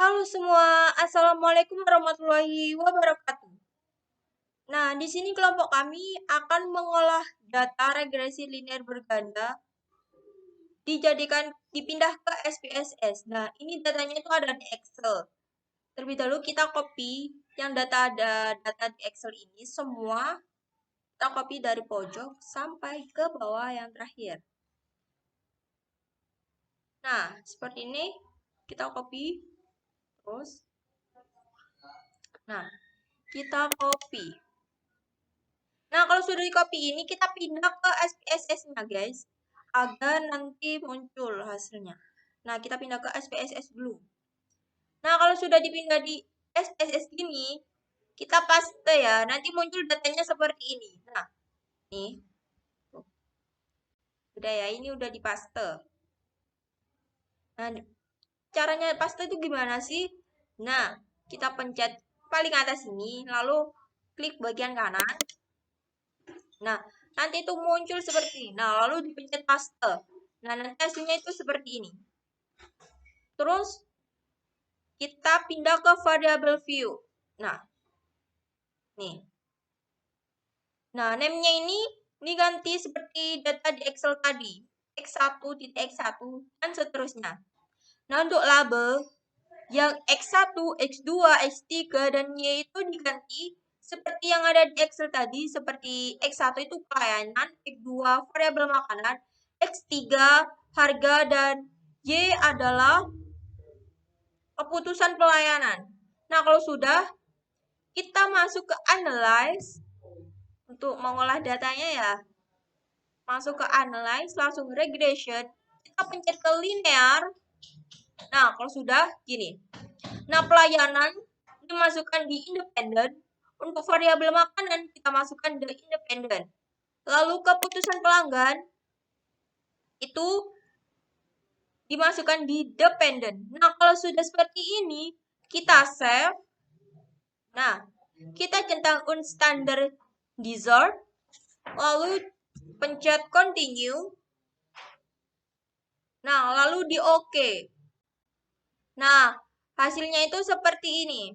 Halo semua, Assalamualaikum warahmatullahi wabarakatuh. Nah, di sini kelompok kami akan mengolah data regresi linear berganda dipindah ke SPSS. Nah, ini datanya itu ada di Excel. Terlebih dahulu kita copy yang data di Excel ini semua kita copy dari pojok sampai ke bawah yang terakhir. Nah, seperti ini kita copy terus. Nah, kita copy. Nah, kalau sudah di copy ini, kita pindah ke SPSS-nya, guys. Agar nanti muncul hasilnya. Nah, kita pindah ke SPSS dulu. Nah, kalau sudah dipindah di SPSS gini, kita paste ya. Nanti muncul datanya seperti ini. Nah, nih. Udah ya, ini udah dipaste. Nah, caranya paste itu gimana sih? Nah, kita pencet paling atas ini, lalu klik bagian kanan. Nah, nanti itu muncul seperti ini. Nah, lalu dipencet paste. Nah, nanti hasilnya itu seperti ini. Terus, kita pindah ke variable view. Nah, nih. Nah, name-nya ini ganti seperti data di Excel tadi. X1, X1, dan seterusnya. Nah, untuk label, yang X1, X2, X3, dan Y itu diganti seperti yang ada di Excel tadi, seperti X1 itu pelayanan, X2 variabel makanan, X3 harga, dan Y adalah keputusan pelayanan. Nah, kalau sudah, kita masuk ke analyze untuk mengolah datanya ya. Masuk ke analyze, langsung regression, kita pencet ke linear. Nah, kalau sudah, gini. Nah, pelayanan dimasukkan di independen. Untuk variabel makanan, kita masukkan di independen. Lalu keputusan pelanggan, itu dimasukkan di dependent. Nah, kalau sudah seperti ini, kita save. Nah, kita centang unstandard dessert. Lalu pencet continue. Nah, lalu di OK. Nah, hasilnya itu seperti ini.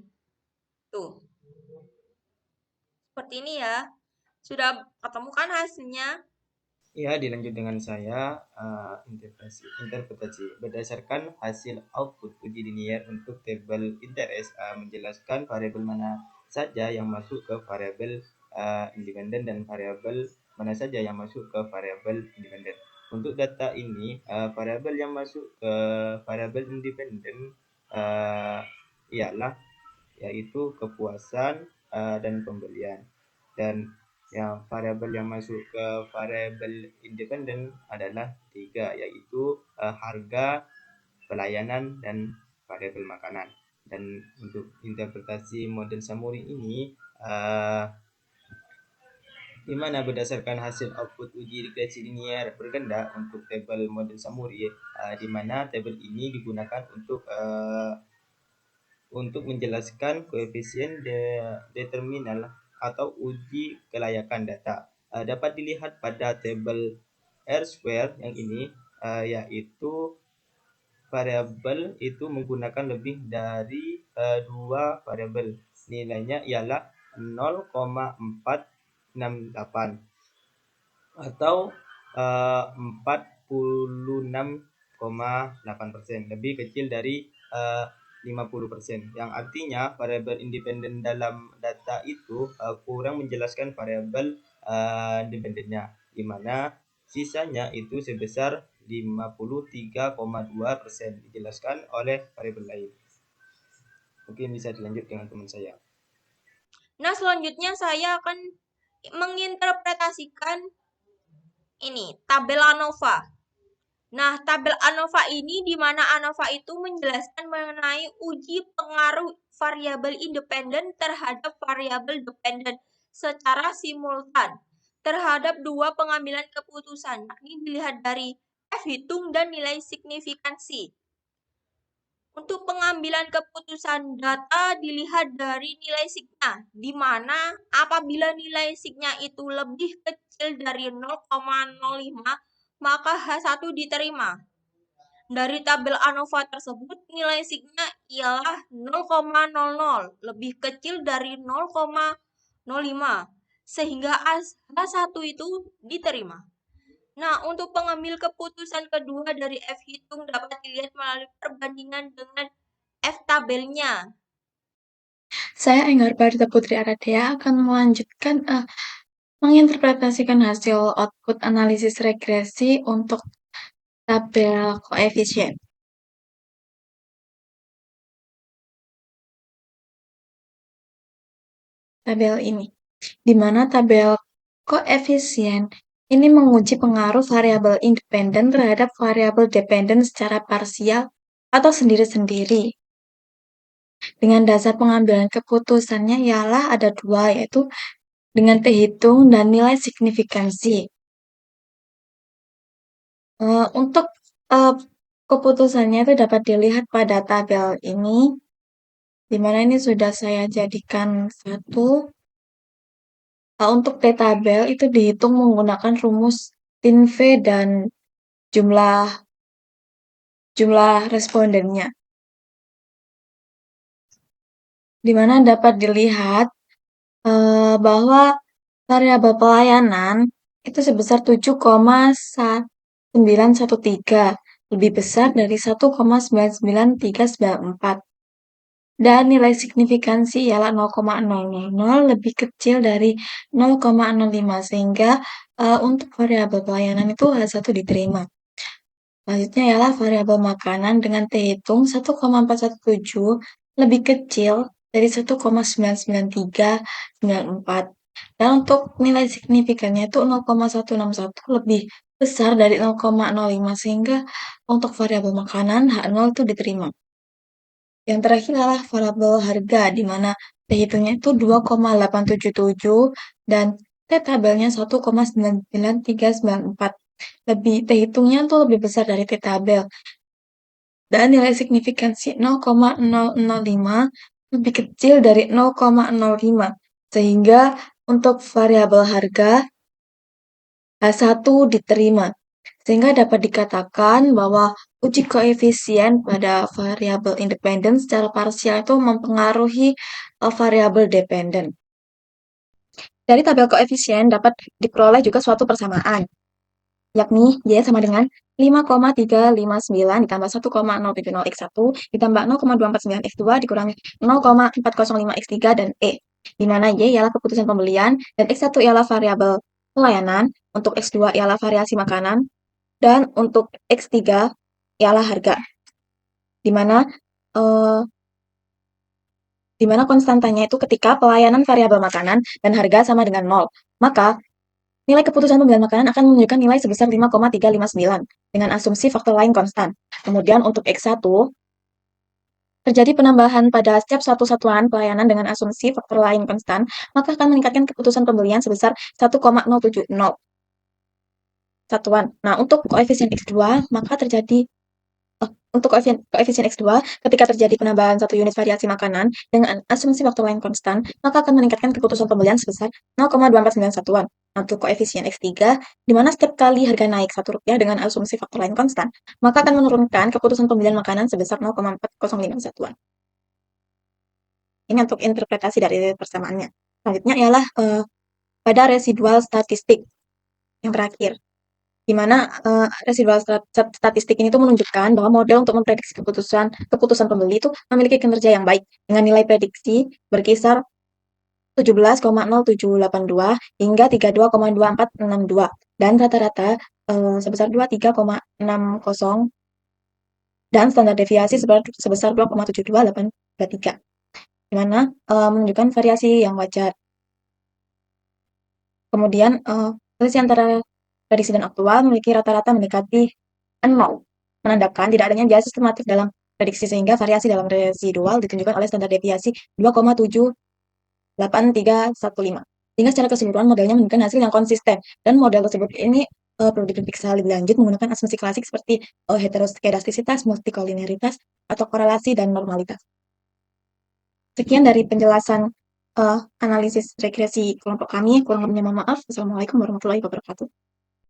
Tuh. Seperti ini ya. Sudah ketemu kan hasilnya? Ya, dilanjut dengan saya interpretasi berdasarkan hasil output uji linear untuk tabel interest menjelaskan variabel mana saja yang masuk ke variabel independen dan variabel mana saja yang masuk ke variabel independen. Untuk data ini variabel yang masuk ke variabel independen ialah yaitu kepuasan dan pembelian, dan yang variabel yang masuk ke variabel independen adalah 3, yaitu harga, pelayanan, dan variabel makanan. Dan untuk interpretasi model summary ini di mana berdasarkan hasil output uji regresi linear berganda untuk tabel model summary, di mana tabel ini digunakan untuk menjelaskan koefisien determinal atau uji kelayakan data. Dapat dilihat pada tabel R-square yang ini, yaitu variabel itu menggunakan lebih dari 2 variabel. Nilainya ialah 0,468 atau 46,8%, lebih kecil dari 50%, yang artinya variabel independen dalam data itu kurang menjelaskan variabel independennya, di mana sisanya itu sebesar 53,2% dijelaskan oleh variabel lain. Mungkin bisa dilanjut dengan teman saya. Nah, selanjutnya saya akan menginterpretasikan ini tabel ANOVA. Nah, tabel ANOVA ini di mana ANOVA itu menjelaskan mengenai uji pengaruh variabel independen terhadap variabel dependen secara simultan terhadap dua pengambilan keputusan. Ini dilihat dari F hitung dan nilai signifikansi. Untuk pengambilan keputusan data dilihat dari nilai sigma, di mana apabila nilai sigma itu lebih kecil dari 0,05, maka H1 diterima. Dari tabel ANOVA tersebut, nilai sigma ialah 0,00, lebih kecil dari 0,05, sehingga angka 1 itu diterima. Nah, untuk pengambil keputusan kedua dari F hitung dapat dilihat melalui perbandingan dengan F tabelnya. Saya Enggar Barita Putri Aradea akan melanjutkan menginterpretasikan hasil output analisis regresi untuk tabel koefisien. Tabel ini, di mana tabel koefisien ini menguji pengaruh variabel independen terhadap variabel dependen secara parsial atau sendiri-sendiri. Dengan dasar pengambilan keputusannya ialah ada dua, yaitu dengan T hitung dan nilai signifikansi. Untuk keputusannya itu dapat dilihat pada tabel ini, di mana ini sudah saya jadikan satu. Untuk T-tabel itu dihitung menggunakan rumus tin V dan jumlah respondennya. Di mana dapat dilihat bahwa variabel pelayanan itu sebesar 7,913, lebih besar dari 1,99394. Dan nilai signifikansi ialah 0,000, lebih kecil dari 0,05, sehingga untuk variabel pelayanan itu H1 diterima. Selanjutnya ialah variabel makanan dengan T hitung 1,417, lebih kecil dari 1,99394. Dan untuk nilai signifikannya itu 0,161, lebih besar dari 0,05, sehingga untuk variabel makanan H0 itu diterima. Yang terakhir adalah variabel harga, di mana T hitungnya itu 2,877 dan T tabelnya 1,99394. T hitungnya tuh lebih besar dari T tabel. Dan nilai signifikansi 0,005 lebih kecil dari 0,05. Sehingga untuk variabel harga H1 diterima. Sehingga dapat dikatakan bahwa uji koefisien pada variabel independen secara parsial itu mempengaruhi variabel dependen. Dari tabel koefisien dapat diperoleh juga suatu persamaan, yakni Y sama dengan 5,359 ditambah 1,070 X1 ditambah 0,249 X2 dikurangi 0,405 X3 dan E, di mana Y ialah keputusan pembelian dan X1 ialah variabel pelayanan, untuk X2 ialah variasi makanan, dan untuk X3 ialah harga, di mana konstantanya itu ketika pelayanan variabel makanan dan harga sama dengan 0, maka nilai keputusan pembelian makanan akan menunjukkan nilai sebesar 5,359 dengan asumsi faktor lain konstan. Kemudian untuk X1, terjadi penambahan pada setiap satu satuan pelayanan dengan asumsi faktor lain konstan, maka akan meningkatkan keputusan pembelian sebesar 1,070 satuan. Nah, untuk koefisien X2, maka terjadi untuk koefisien X2, ketika terjadi penambahan 1 unit variasi makanan dengan asumsi faktor lain konstan, maka akan meningkatkan keputusan pembelian sebesar 0,249 satuan. Nah, untuk koefisien X3, di mana setiap kali harga naik Rp1 dengan asumsi faktor lain konstan, maka akan menurunkan keputusan pembelian makanan sebesar 0,405 satuan. Ini untuk interpretasi dari persamaannya. Selanjutnya ialah pada residual statistik yang terakhir, di mana residual statistik ini tuh menunjukkan bahwa model untuk memprediksi keputusan pembeli itu memiliki kinerja yang baik dengan nilai prediksi berkisar 17,0782 hingga 32,2462 dan rata-rata sebesar 23,60 dan standar deviasi sebesar 2,72823, di mana menunjukkan variasi yang wajar. Kemudian selisih antara prediksi dan aktual memiliki rata-rata mendekati 0, menandakan tidak adanya bias sistematik dalam prediksi, sehingga variasi dalam residual ditunjukkan oleh standar deviasi 2,78315. Sehingga secara keseluruhan modelnya menunjukkan hasil yang konsisten, dan model tersebut ini perlu diperiksa lebih lanjut menggunakan asumsi klasik seperti heteroskedastisitas, multikolineritas, atau korelasi dan normalitas. Sekian dari penjelasan analisis regresi kelompok kami. Kurang lebihnya mohon maaf. Wassalamualaikum warahmatullahi wabarakatuh.